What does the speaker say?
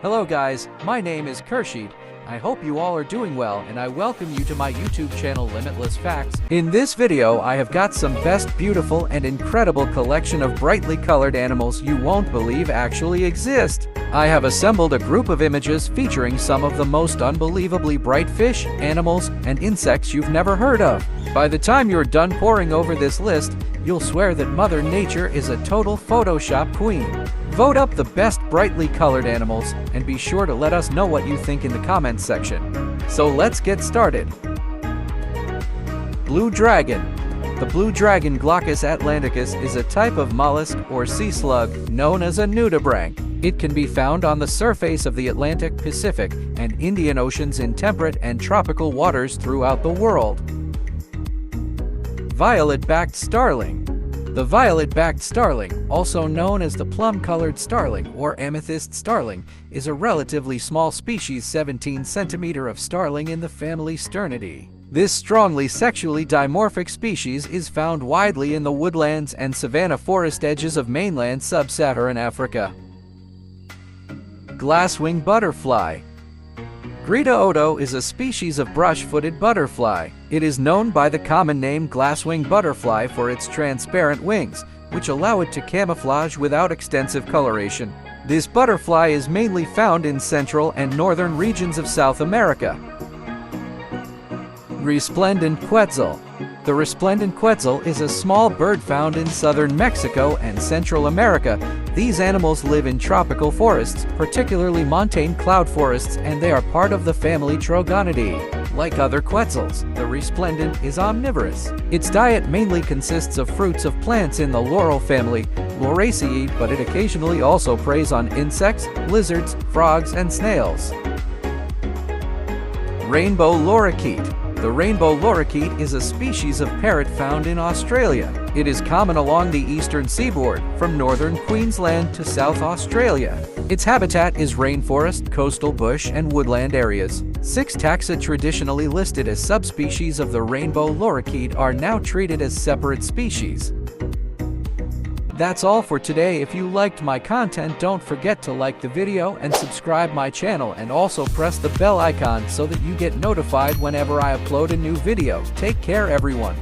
Hello guys, my name is Kershid. I hope you all are doing well and I welcome you to my YouTube channel Limitless Factzz. In this video I have got some best beautiful and incredible collection of brightly colored animals you won't believe actually exist. I have assembled a group of images featuring some of the most unbelievably bright fish, animals, and insects you've never heard of. By the time you're done poring over this list, you'll swear that Mother Nature is a total Photoshop queen. Vote up the best brightly colored animals and be sure to let us know what you think in the comments section. So let's get started. Blue Dragon. The blue dragon Glaucus atlanticus is a type of mollusk or sea slug known as a nudibranch. It can be found on the surface of the Atlantic, Pacific, and Indian Oceans in temperate and tropical waters throughout the world. Violet-backed starling. The violet-backed starling, also known as the plum-colored starling or amethyst starling, is a relatively small species 17 cm of starling in the family Sternidae. This strongly sexually dimorphic species is found widely in the woodlands and savanna forest edges of mainland sub-Saharan Africa. Glasswing butterfly. Greta odo is a species of brush-footed butterfly. It is known by the common name glasswing butterfly for its transparent wings, which allow it to camouflage without extensive coloration. This butterfly is mainly found in central and northern regions of South America. Resplendent quetzal. The resplendent quetzal is a small bird found in southern Mexico and Central America. These animals live in tropical forests, particularly montane cloud forests, and they are part of the family Trogonidae. Like other quetzals, the resplendent is omnivorous. Its diet mainly consists of fruits of plants in the laurel family, Lauraceae, but it occasionally also preys on insects, lizards, frogs, and snails. Rainbow lorikeet. The rainbow lorikeet is a species of parrot found in Australia. It is common along the eastern seaboard, from northern Queensland to South Australia. Its habitat is rainforest, coastal bush, and woodland areas. 6 taxa traditionally listed as subspecies of the rainbow lorikeet are now treated as separate species. That's all for today. If you liked my content, don't forget to like the video and subscribe my channel, and also press the bell icon so that you get notified whenever I upload a new video. Take care everyone.